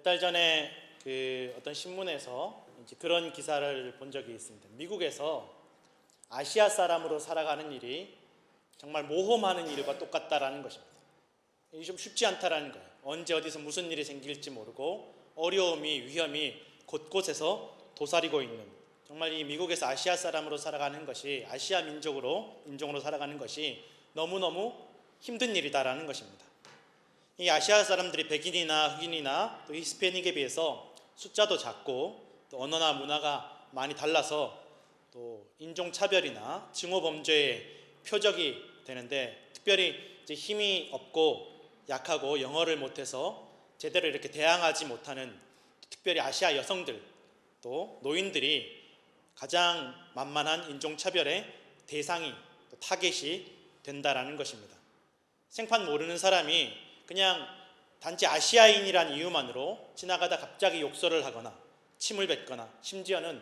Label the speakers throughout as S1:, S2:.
S1: 달 전에 그 어떤 신문에서 이제 그런 기사를 본 적이 있습니다. 미국에서 아시아 사람으로 살아가는 일이 정말 모험하는 일과 똑같다라는 것입니다. 이게 좀 쉽지 않다라는 거예요. 언제 어디서 무슨 일이 생길지 모르고 어려움이 위험이 곳곳에서 도사리고 있는, 정말 이 미국에서 아시아 사람으로 살아가는 것이, 아시아 인종으로 살아가는 것이 너무너무 힘든 일이다라는 것입니다. 이 아시아 사람들이 백인이나 흑인이나 또 히스패닉에 비해서 숫자도 작고 또 언어나 문화가 많이 달라서 또 인종차별이나 증오범죄의 표적이 되는데, 특별히 이제 힘이 없고 약하고 영어를 못해서 제대로 이렇게 대항하지 못하는 특별히 아시아 여성들 또 노인들이 가장 만만한 인종차별의 대상이, 또 타겟이 된다라는 것입니다. 생판 모르는 사람이 그냥 단지 아시아인이란 이유만으로 지나가다 갑자기 욕설을 하거나 침을 뱉거나 심지어는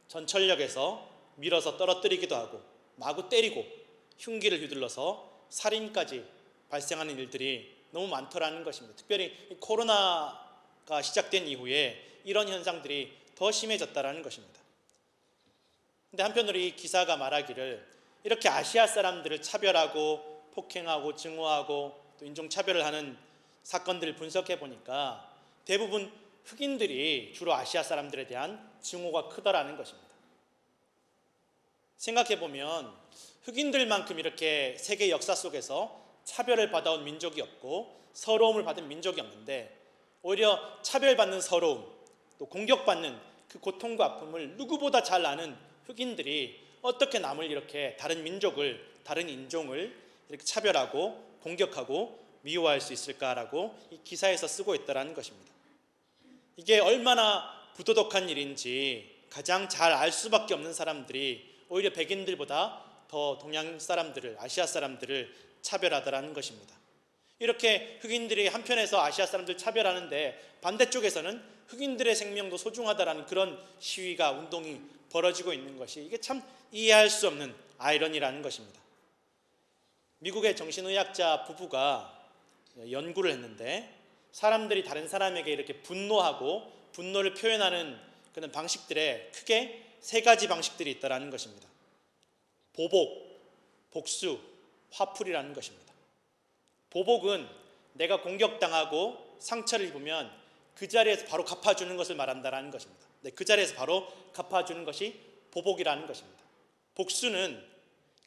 S1: 전철역에서 밀어서 떨어뜨리기도 하고 마구 때리고 흉기를 휘둘러서 살인까지 발생하는 일들이 너무 많더라는 것입니다. 특별히 코로나가 시작된 이후에 이런 현상들이 더 심해졌다라는 것입니다. 근데 한편으로 이 기사가 말하기를, 이렇게 아시아 사람들을 차별하고 폭행하고 증오하고 또 인종차별을 하는 사건들을 분석해 보니까 대부분 흑인들이 주로 아시아 사람들에 대한 증오가 크더라는 것입니다. 생각해 보면 흑인들만큼 이렇게 세계 역사 속에서 차별을 받아온 민족이 없고 서러움을 받은 민족이 없는데, 오히려 차별받는 서러움 또 공격받는 그 고통과 아픔을 누구보다 잘 아는 흑인들이 어떻게 남을 이렇게 다른 민족을, 다른 인종을 이렇게 차별하고 공격하고 미워할 수 있을까라고 이 기사에서 쓰고 있다는 것입니다. 이게 얼마나 부도덕한 일인지 가장 잘 알 수밖에 없는 사람들이 오히려 백인들보다 더 동양 사람들을, 아시아 사람들을 차별하더라는 것입니다. 이렇게 흑인들이 한편에서 아시아 사람들 차별하는데 반대쪽에서는 흑인들의 생명도 소중하다라는 그런 시위가, 운동이 벌어지고 있는 것이, 이게 참 이해할 수 없는 아이러니라는 것입니다. 미국의 정신의학자 부부가 연구를 했는데, 사람들이 다른 사람에게 이렇게 분노하고 분노를 표현하는 그런 방식들에 크게 세 가지 방식들이 있다는 것입니다. 보복, 복수, 화풀이라는 것입니다. 보복은 내가 공격당하고 상처를 입으면 그 자리에서 바로 갚아주는 것을 말한다는 것입니다. 그 자리에서 바로 갚아주는 것이 보복이라는 것입니다. 복수는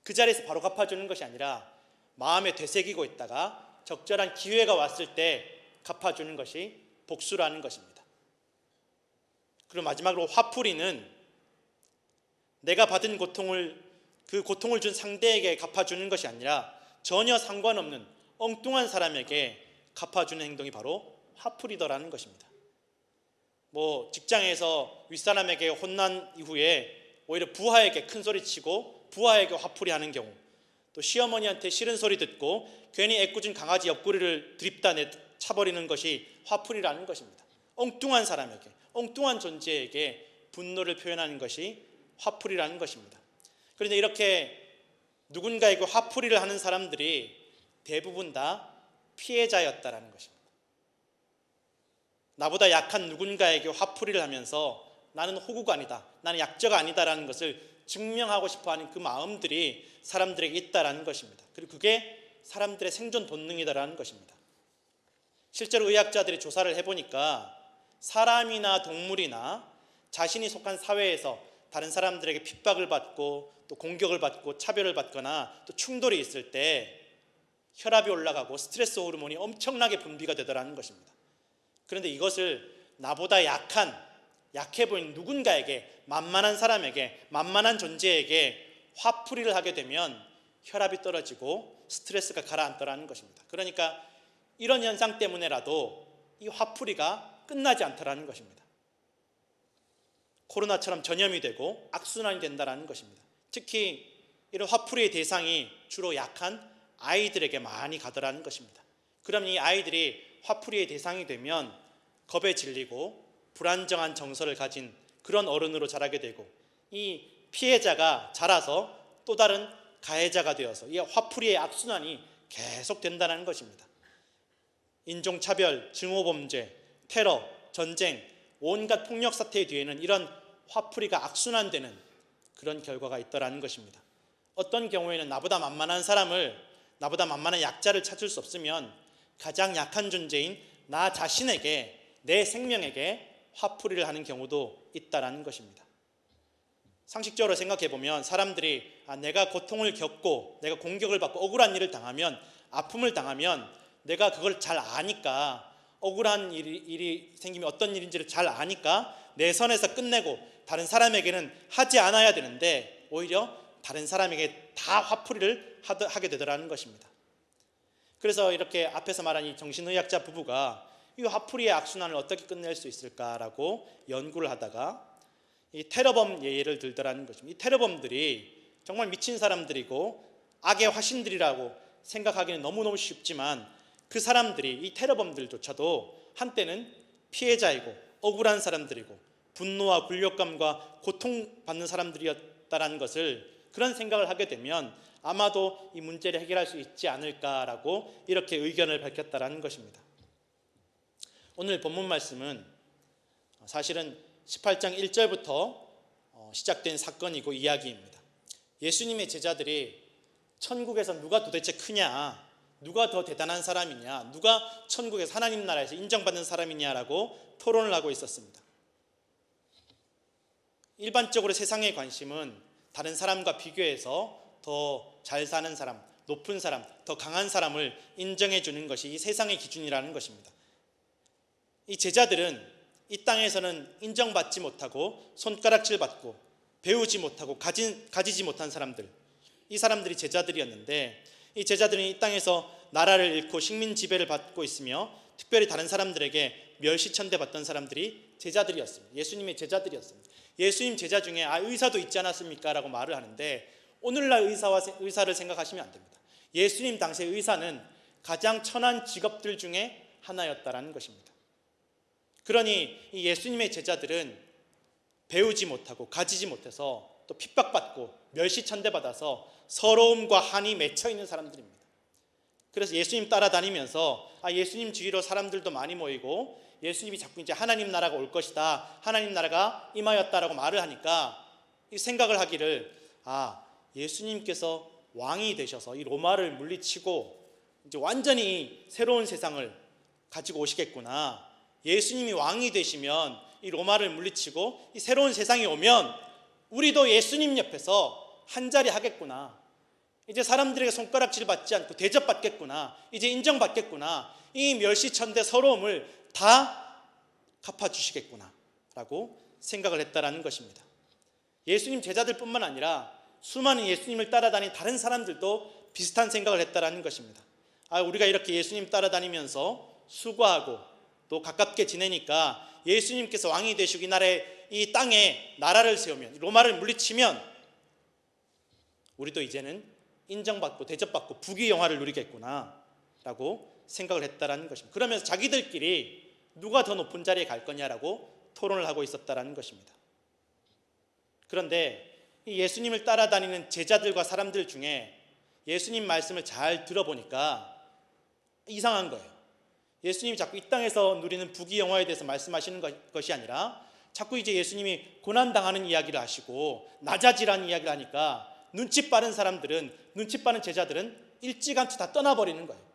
S1: 그 자리에서 바로 갚아주는 것이 아니라 마음에 되새기고 있다가 적절한 기회가 왔을 때 갚아주는 것이 복수라는 것입니다. 그리고 마지막으로 화풀이는 내가 받은 그 고통을 준 상대에게 갚아주는 것이 아니라 전혀 상관없는 엉뚱한 사람에게 갚아주는 행동이 바로 화풀이더라는 것입니다. 직장에서 윗사람에게 혼난 이후에 오히려 부하에게 큰 소리 치고 부하에게 화풀이하는 경우, 또 시어머니한테 싫은 소리 듣고 괜히 애꿎은 강아지 옆구리를 드립다 차버리는 것이 화풀이라는 것입니다. 엉뚱한 사람에게, 엉뚱한 존재에게 분노를 표현하는 것이 화풀이라는 것입니다. 그런데 이렇게 누군가에게 화풀이를 하는 사람들이 대부분 다 피해자였다라는 것입니다. 나보다 약한 누군가에게 화풀이를 하면서 나는 호구가 아니다, 나는 약자가 아니다라는 것을 증명하고 싶어하는 그 마음들이 사람들에게 있다라는 것입니다. 그리고 그게 사람들의 생존 본능이다라는 것입니다. 실제로 의학자들이 조사를 해보니까 사람이나 동물이나 자신이 속한 사회에서 다른 사람들에게 핍박을 받고 또 공격을 받고 차별을 받거나 또 충돌이 있을 때 혈압이 올라가고 스트레스 호르몬이 엄청나게 분비가 되더라는 것입니다. 그런데 이것을 나보다 약해 보이는 누군가에게, 만만한 사람에게, 만만한 존재에게 화풀이를 하게 되면 혈압이 떨어지고 스트레스가 가라앉더라는 것입니다. 그러니까 이런 현상 때문에라도 이 화풀이가 끝나지 않더라는 것입니다. 코로나처럼 전염이 되고 악순환이 된다는 것입니다. 특히 이런 화풀이의 대상이 주로 약한 아이들에게 많이 가더라는 것입니다. 그럼 이 아이들이 화풀이의 대상이 되면 겁에 질리고 불안정한 정서를 가진 그런 어른으로 자라게 되고, 이 피해자가 자라서 또 다른 가해자가 되어서 이 화풀이의 악순환이 계속 된다는 것입니다. 인종차별, 증오범죄, 테러, 전쟁, 온갖 폭력 사태의 뒤에는 이런 화풀이가 악순환되는 그런 결과가 있더라는 것입니다. 어떤 경우에는 나보다 만만한 사람을, 나보다 만만한 약자를 찾을 수 없으면 가장 약한 존재인 나 자신에게, 내 생명에게 화풀이를 하는 경우도 있다라는 것입니다. 상식적으로 생각해 보면 사람들이 내가 고통을 겪고 내가 공격을 받고 억울한 일을 당하면, 아픔을 당하면 내가 그걸 잘 아니까, 억울한 일이 생기면 어떤 일인지를 잘 아니까 내 선에서 끝내고 다른 사람에게는 하지 않아야 되는데 오히려 다른 사람에게 다 화풀이를 하게 되더라는 것입니다. 그래서 이렇게 앞에서 말한 이 정신의학자 부부가 이 화풀이의 악순환을 어떻게 끝낼 수 있을까라고 연구를 하다가 이 테러범 예를 들더라는 것입니다. 이 테러범들이 정말 미친 사람들이고 악의 화신들이라고 생각하기는 너무너무 쉽지만 그 사람들이, 이 테러범들조차도 한때는 피해자이고 억울한 사람들이고 분노와 굴욕감과 고통받는 사람들이었다라는 것을, 그런 생각을 하게 되면 아마도 이 문제를 해결할 수 있지 않을까라고 이렇게 의견을 밝혔다라는 것입니다. 오늘 본문 말씀은 사실은 18장 1절부터 시작된 사건이고 이야기입니다. 예수님의 제자들이 천국에서 누가 도대체 크냐, 누가 더 대단한 사람이냐, 누가 천국에서 하나님 나라에서 인정받는 사람이냐라고 토론을 하고 있었습니다. 일반적으로 세상의 관심은 다른 사람과 비교해서 더 잘 사는 사람, 높은 사람, 더 강한 사람을 인정해 주는 것이 이 세상의 기준이라는 것입니다. 이 제자들은 이 땅에서는 인정받지 못하고 손가락질 받고 배우지 못하고 가지지 못한 사람들, 이 사람들이 제자들이었는데, 이 제자들은 이 땅에서 나라를 잃고 식민 지배를 받고 있으며 특별히 다른 사람들에게 멸시천대 받던 사람들이 제자들이었습니다. 예수님의 제자들이었습니다. 예수님 제자 중에 의사도 있지 않았습니까? 라고 말을 하는데 오늘날 의사를 생각하시면 안 됩니다. 예수님 당시의 의사는 가장 천한 직업들 중에 하나였다라는 것입니다. 그러니 이 예수님의 제자들은 배우지 못하고 가지지 못해서 또 핍박받고 멸시천대받아서 서러움과 한이 맺혀 있는 사람들입니다. 그래서 예수님 따라다니면서 예수님 주위로 사람들도 많이 모이고 예수님이 자꾸 이제 하나님 나라가 올 것이다, 하나님 나라가 임하였다라고 말을 하니까 이 생각을 하기를, 예수님께서 왕이 되셔서 이 로마를 물리치고 이제 완전히 새로운 세상을 가지고 오시겠구나. 예수님이 왕이 되시면 이 로마를 물리치고 이 새로운 세상이 오면 우리도 예수님 옆에서 한자리 하겠구나. 이제 사람들에게 손가락질 받지 않고 대접받겠구나. 이제 인정받겠구나. 이 멸시천대 서러움을 다 갚아주시겠구나 라고 생각을 했다라는 것입니다. 예수님 제자들뿐만 아니라 수많은 예수님을 따라다닌 다른 사람들도 비슷한 생각을 했다라는 것입니다. 우리가 이렇게 예수님 따라다니면서 수고하고 또 가깝게 지내니까 예수님께서 왕이 되시고 이 땅에 나라를 세우면, 로마를 물리치면 우리도 이제는 인정받고 대접받고 부귀영화를 누리겠구나 라고 생각을 했다라는 것입니다. 그러면서 자기들끼리 누가 더 높은 자리에 갈 거냐라고 토론을 하고 있었다라는 것입니다. 그런데 이 예수님을 따라다니는 제자들과 사람들 중에 예수님 말씀을 잘 들어보니까 이상한 거예요. 예수님이 자꾸 이 땅에서 누리는 부귀영화에 대해서 말씀하시는 것이 아니라 자꾸 이제 예수님이 고난당하는 이야기를 하시고 낮아지라는 이야기를 하니까 눈치 빠른 사람들은, 눈치 빠른 제자들은 일찌감치 다 떠나버리는 거예요.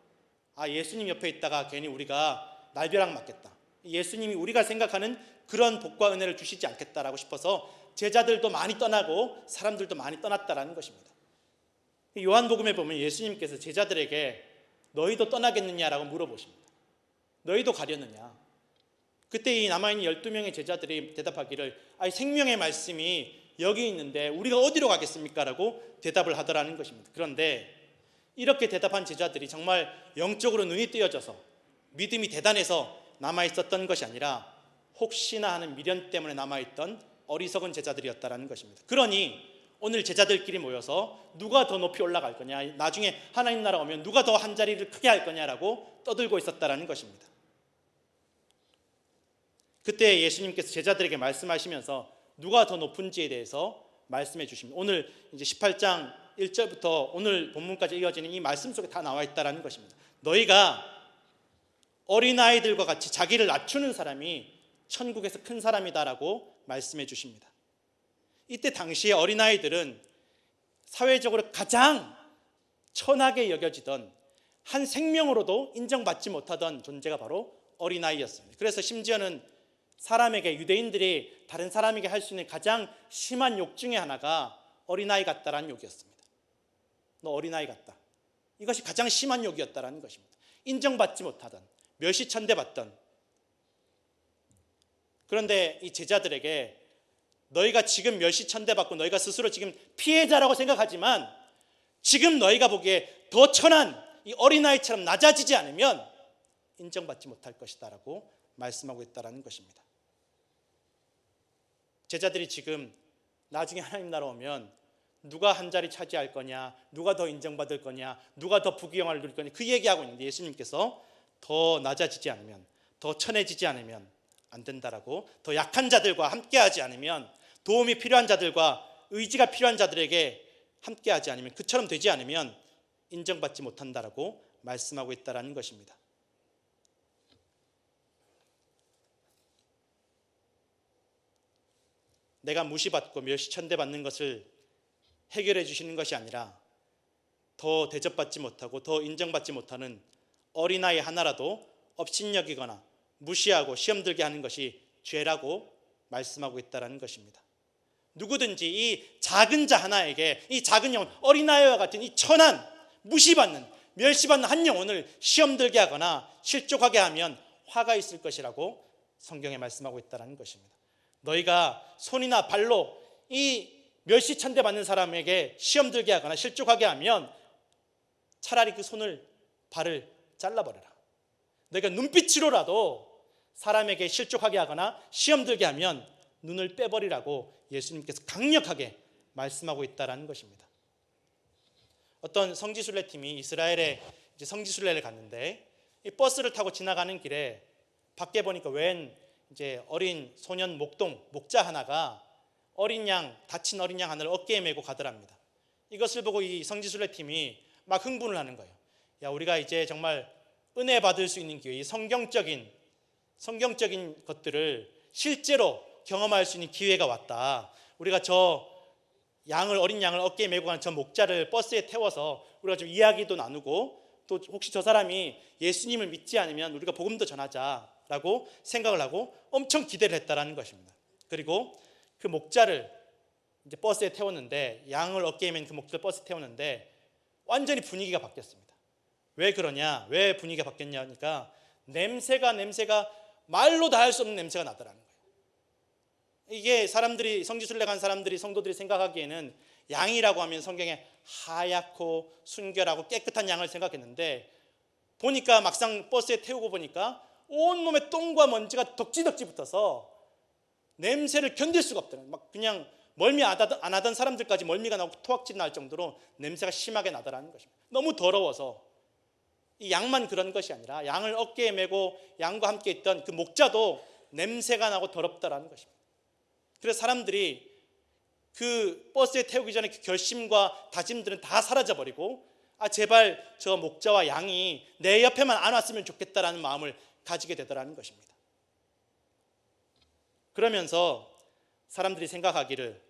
S1: 예수님 옆에 있다가 괜히 우리가 날벼락 맞겠다, 예수님이 우리가 생각하는 그런 복과 은혜를 주시지 않겠다라고 싶어서 제자들도 많이 떠나고 사람들도 많이 떠났다라는 것입니다. 요한복음에 보면 예수님께서 제자들에게 너희도 떠나겠느냐라고 물어보십니다. 너희도 가려느냐? 그때 이 남아있는 12명의 제자들이 대답하기를 생명의 말씀이 여기 있는데 우리가 어디로 가겠습니까? 라고 대답을 하더라는 것입니다. 그런데 이렇게 대답한 제자들이 정말 영적으로 눈이 뜨여져서 믿음이 대단해서 남아있었던 것이 아니라 혹시나 하는 미련 때문에 남아있던 어리석은 제자들이었다는 것입니다. 그러니 오늘 제자들끼리 모여서 누가 더 높이 올라갈 거냐, 나중에 하나님 나라 오면 누가 더 한 자리를 크게 할 거냐라고 떠들고 있었다는 것입니다. 그때 예수님께서 제자들에게 말씀하시면서 누가 더 높은지에 대해서 말씀해 주십니다. 오늘 이제 18장 1절부터 오늘 본문까지 이어지는 이 말씀 속에 다 나와 있다는 것입니다. 너희가 어린아이들과 같이 자기를 낮추는 사람이 천국에서 큰 사람이다라고 말씀해 주십니다. 이때 당시에 어린아이들은 사회적으로 가장 천하게 여겨지던 한 생명으로도 인정받지 못하던 존재가 바로 어린아이였습니다. 그래서 심지어는 사람에게, 유대인들이 다른 사람에게 할 수 있는 가장 심한 욕 중에 하나가 어린아이 같다라는 욕이었습니다. 너 어린아이 같다. 이것이 가장 심한 욕이었다라는 것입니다. 인정받지 못하던, 멸시천대받던. 그런데 이 제자들에게 너희가 지금 멸시천대받고 너희가 스스로 지금 피해자라고 생각하지만 지금 너희가 보기에 더 천한 이 어린아이처럼 낮아지지 않으면 인정받지 못할 것이다 라고 말씀하고 있다는 것입니다. 제자들이 지금 나중에 하나님 나라 오면 누가 한 자리 차지할 거냐, 누가 더 인정받을 거냐, 누가 더 부귀영화를 누릴 거냐, 그 얘기하고 있는데 예수님께서 더 낮아지지 않으면, 더 천해지지 않으면 안 된다라고, 더 약한 자들과 함께하지 않으면, 도움이 필요한 자들과 의지가 필요한 자들에게 함께하지 않으면, 그처럼 되지 않으면 인정받지 못한다라고 말씀하고 있다는 것입니다. 내가 무시받고 멸시천대받는 것을 해결해 주시는 것이 아니라 더 대접받지 못하고 더 인정받지 못하는 어린아이 하나라도 업신여기거나 무시하고 시험 들게 하는 것이 죄라고 말씀하고 있다는 것입니다. 누구든지 이 작은 자 하나에게, 이 작은 영혼, 어린아이와 같은 이 천한, 무시받는, 멸시받는 한 영혼을 시험 들게 하거나 실족하게 하면 화가 있을 것이라고 성경에 말씀하고 있다는 것입니다. 너희가 손이나 발로 이 멸시천대받는 사람에게 시험 들게 하거나 실족하게 하면 차라리 그 손을, 발을 잘라버려라. 너희가 눈빛으로라도 사람에게 실족하게 하거나 시험 들게 하면 눈을 빼버리라고 예수님께서 강력하게 말씀하고 있다는 것입니다. 어떤 성지순례팀이 이스라엘에 성지순례를 갔는데 이 버스를 타고 지나가는 길에 밖에 보니까 웬 어린 소년 목자 하나가 다친 어린 양 하나를 어깨에 메고 가더랍니다. 이것을 보고 이 성지순례팀이 막 흥분을 하는 거예요. 야, 우리가 이제 정말 은혜 받을 수 있는 기회, 이 성경적인 것들을 실제로 경험할 수 있는 기회가 왔다. 우리가 어린 양을 어깨에 메고 가는 저 목자를 버스에 태워서 우리가 좀 이야기도 나누고, 또 혹시 저 사람이 예수님을 믿지 않으면 우리가 복음도 전하자라고 생각을 하고 엄청 기대를 했다라는 것입니다. 그리고 그 목자를 이제 버스에 태웠는데, 양을 어깨에 맨 그 목자를 버스에 태웠는데 완전히 분위기가 바뀌었습니다. 왜 그러냐? 왜 분위기가 바뀌었냐니까 냄새가 말로 다 할 수 없는 냄새가 나더라는 거예요. 이게 성지순례 간 사람들이, 성도들이 생각하기에는 양이라고 하면 성경에 하얗고 순결하고 깨끗한 양을 생각했는데, 보니까 막상 버스에 태우고 보니까 온몸에 똥과 먼지가 덕지덕지 붙어서 냄새를 견딜 수가 없더라고요. 막 그냥 멀미 안 하던 사람들까지 멀미가 나고 토악질 날 정도로 냄새가 심하게 나더라는 것입니다. 너무 더러워서. 이 양만 그런 것이 아니라 양을 어깨에 메고 양과 함께 있던 그 목자도 냄새가 나고 더럽다라는 것입니다. 그래서 사람들이 그 버스에 태우기 전에 그 결심과 다짐들은 다 사라져버리고, 제발 저 목자와 양이 내 옆에만 안 왔으면 좋겠다라는 마음을 가지게 되더라는 것입니다. 그러면서 사람들이 생각하기를,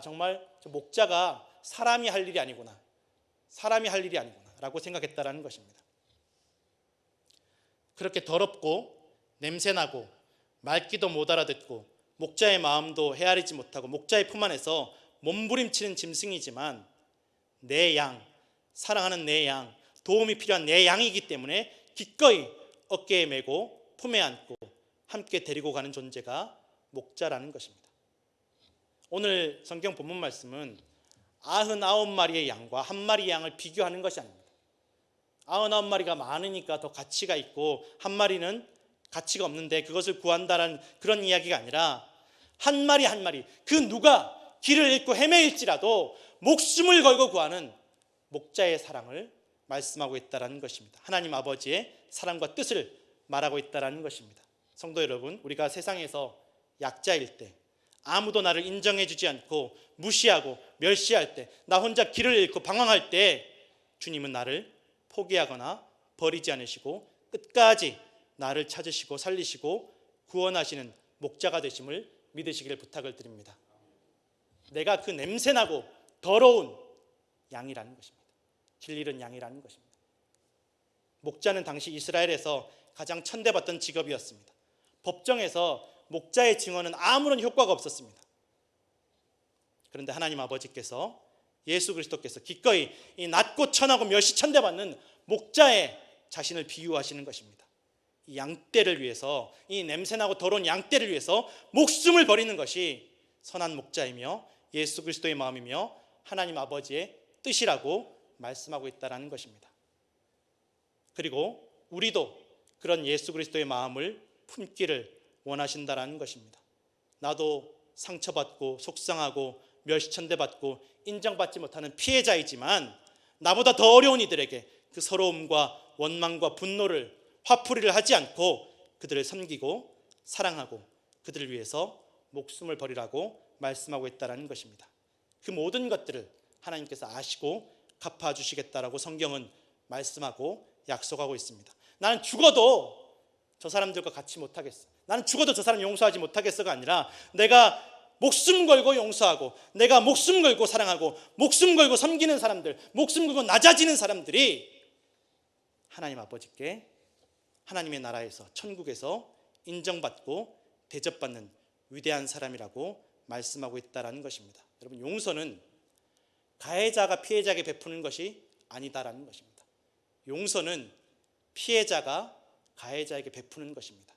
S1: 정말 저 목자가 사람이 할 일이 아니구나 라고 생각했다라는 것입니다. 그렇게 더럽고 냄새나고 말귀도 못 알아듣고 목자의 마음도 헤아리지 못하고 목자의 품 안에서 몸부림치는 짐승이지만 내 양, 사랑하는 내 양, 도움이 필요한 내 양이기 때문에 기꺼이 어깨에 메고 품에 안고 함께 데리고 가는 존재가 목자라는 것입니다. 오늘 성경 본문 말씀은 99마리의 양과 한 마리의 양을 비교하는 것이 아닙니다. 99마리가 많으니까 더 가치가 있고 한 마리는 가치가 없는데 그것을 구한다라는 그런 이야기가 아니라, 한 마리 한 마리, 그 누가 길을 잃고 헤매일지라도 목숨을 걸고 구하는 목자의 사랑을 말씀하고 있다는 것입니다. 하나님 아버지의 사랑과 뜻을 말하고 있다는 것입니다. 성도 여러분, 우리가 세상에서 약자일 때, 아무도 나를 인정해 주지 않고 무시하고 멸시할 때, 나 혼자 길을 잃고 방황할 때 주님은 나를 포기하거나 버리지 않으시고 끝까지 나를 찾으시고 살리시고 구원하시는 목자가 되심을 믿으시기를 부탁을 드립니다. 내가 그 냄새나고 더러운 양이라는 것입니다. 길 잃은 양이라는 것입니다. 목자는 당시 이스라엘에서 가장 천대받던 직업이었습니다. 법정에서 목자의 증언은 아무런 효과가 없었습니다. 그런데 하나님 아버지께서, 예수 그리스도께서 기꺼이 이 낮고 천하고 멸시천대받는 목자의 자신을 비유하시는 것입니다. 이 양떼를 위해서, 이 냄새나고 더러운 양떼를 위해서 목숨을 버리는 것이 선한 목자이며 예수 그리스도의 마음이며 하나님 아버지의 뜻이라고 말씀하고 있다는 것입니다. 그리고 우리도 그런 예수 그리스도의 마음을 품기를 원하신다는 것입니다. 나도 상처받고 속상하고 멸시천대받고 인정받지 못하는 피해자이지만 나보다 더 어려운 이들에게 그 서러움과 원망과 분노를, 화풀이를 하지 않고 그들을 섬기고 사랑하고 그들을 위해서 목숨을 버리라고 말씀하고 있다는 것입니다. 그 모든 것들을 하나님께서 아시고 갚아주시겠다라고 성경은 말씀하고 약속하고 있습니다. 나는 죽어도 저 사람들과 같이 못하겠어, 나는 죽어도 저 사람 용서하지 못하겠어가 아니라 내가 목숨 걸고 용서하고 내가 목숨 걸고 사랑하고 목숨 걸고 섬기는 사람들, 목숨 걸고 낮아지는 사람들이 하나님 아버지께 하나님의 나라에서, 천국에서 인정받고 대접받는 위대한 사람이라고 말씀하고 있다는 것입니다. 여러분, 용서는 가해자가 피해자에게 베푸는 것이 아니다라는 것입니다. 용서는 피해자가 가해자에게 베푸는 것입니다.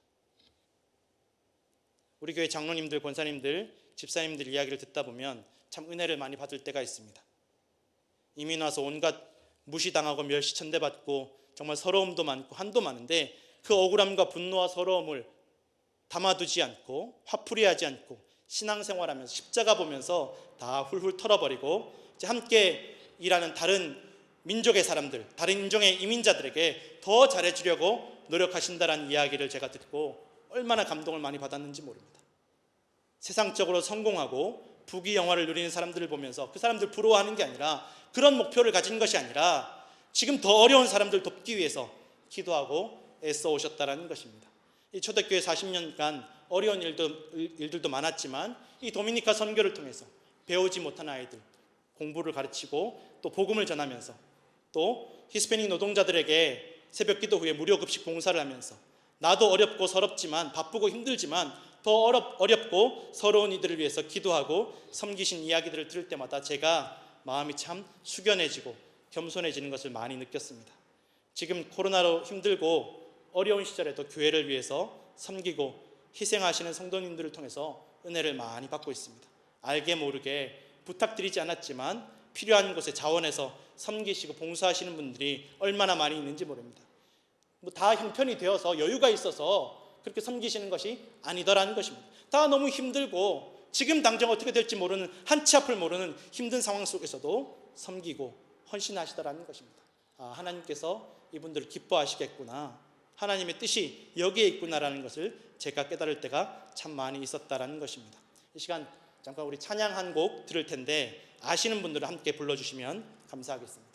S1: 우리 교회 장로님들, 권사님들, 집사님들 이야기를 듣다 보면 참 은혜를 많이 받을 때가 있습니다. 이민 와서 온갖 무시당하고 멸시천대받고 정말 서러움도 많고 한도 많은데 그 억울함과 분노와 서러움을 담아두지 않고 화풀이하지 않고 신앙생활하면서 십자가 보면서 다 훌훌 털어버리고 이제 함께 일하는 다른 민족의 사람들, 다른 인종의 이민자들에게 더 잘해주려고 노력하신다라는 이야기를 제가 듣고 얼마나 감동을 많이 받았는지 모릅니다. 세상적으로 성공하고 부귀 영화를 누리는 사람들을 보면서 그 사람들 부러워하는 게 아니라, 그런 목표를 가진 것이 아니라 지금 더 어려운 사람들 돕기 위해서 기도하고 애써 오셨다는 것입니다. 이 초대교회 40년간 어려운 일들도 많았지만 이 도미니카 선교를 통해서 배우지 못한 아이들 공부를 가르치고 또 복음을 전하면서 또 히스패닉 노동자들에게 새벽 기도 후에 무료 급식 봉사를 하면서 나도 어렵고 서럽지만 바쁘고 힘들지만 더 어렵고 서러운 이들을 위해서 기도하고 섬기신 이야기들을 들을 때마다 제가 마음이 참 숙연해지고 겸손해지는 것을 많이 느꼈습니다. 지금 코로나로 힘들고 어려운 시절에도 교회를 위해서 섬기고 희생하시는 성도님들을 통해서 은혜를 많이 받고 있습니다. 알게 모르게 부탁드리지 않았지만 필요한 곳에 자원해서 섬기시고 봉사하시는 분들이 얼마나 많이 있는지 모릅니다. 다 형편이 되어서 여유가 있어서 그렇게 섬기시는 것이 아니더라는 것입니다. 다 너무 힘들고 지금 당장 어떻게 될지 모르는, 한치 앞을 모르는 힘든 상황 속에서도 섬기고 헌신하시더라는 것입니다. 하나님께서 이분들을 기뻐하시겠구나, 하나님의 뜻이 여기에 있구나라는 것을 제가 깨달을 때가 참 많이 있었다라는 것입니다. 이 시간 잠깐 우리 찬양 한 곡 들을 텐데 아시는 분들은 함께 불러주시면 감사하겠습니다.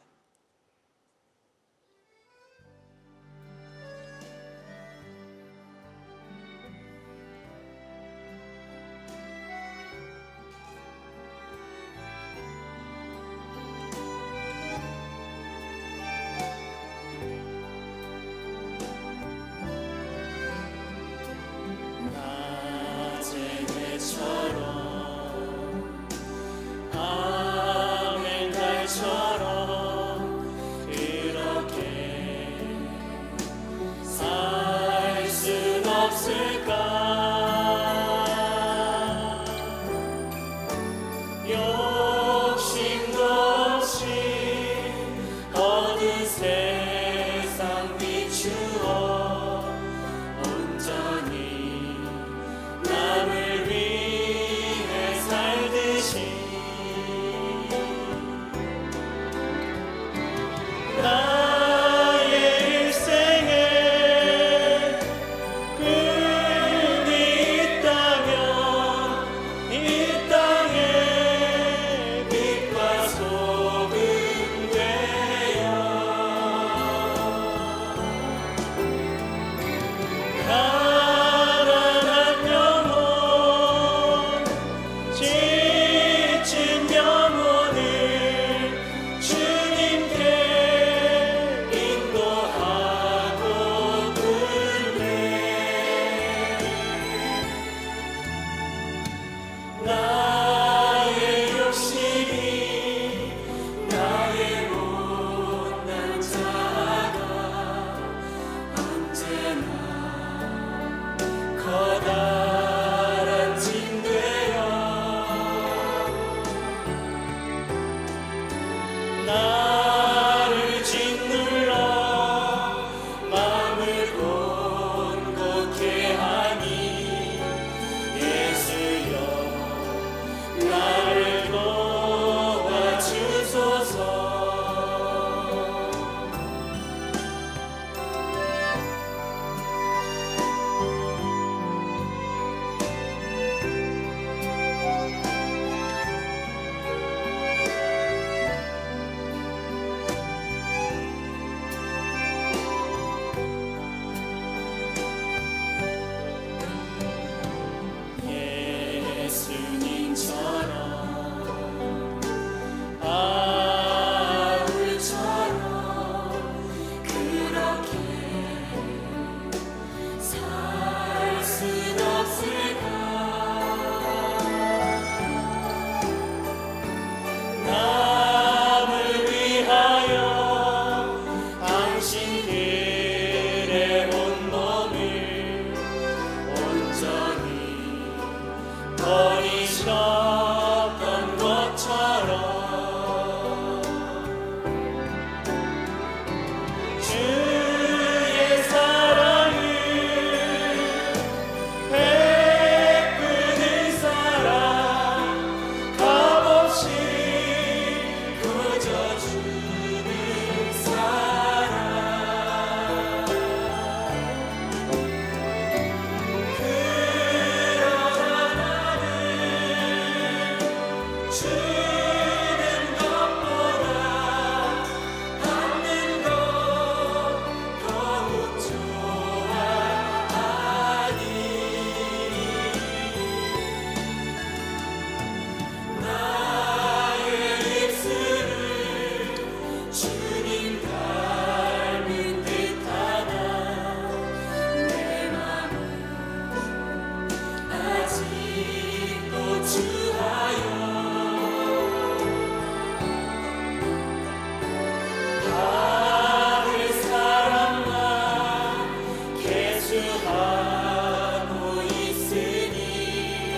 S2: 안수하고 있으니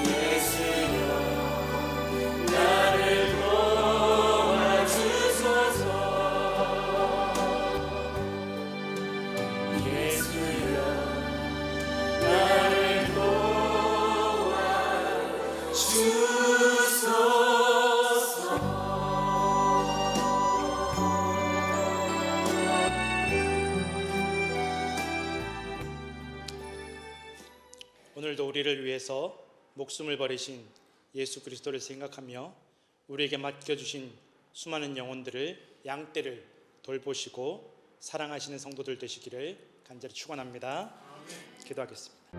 S2: 예수여 나를 도와주소서. 예수여 나를 도와주소서.
S1: 오늘도 우리를 위해서 목숨을 버리신 예수 그리스도를 생각하며 우리에게 맡겨주신 수많은 영혼들을 양떼를 돌보시고 사랑하시는 성도들 되시기를 간절히 축원합니다. 기도하겠습니다.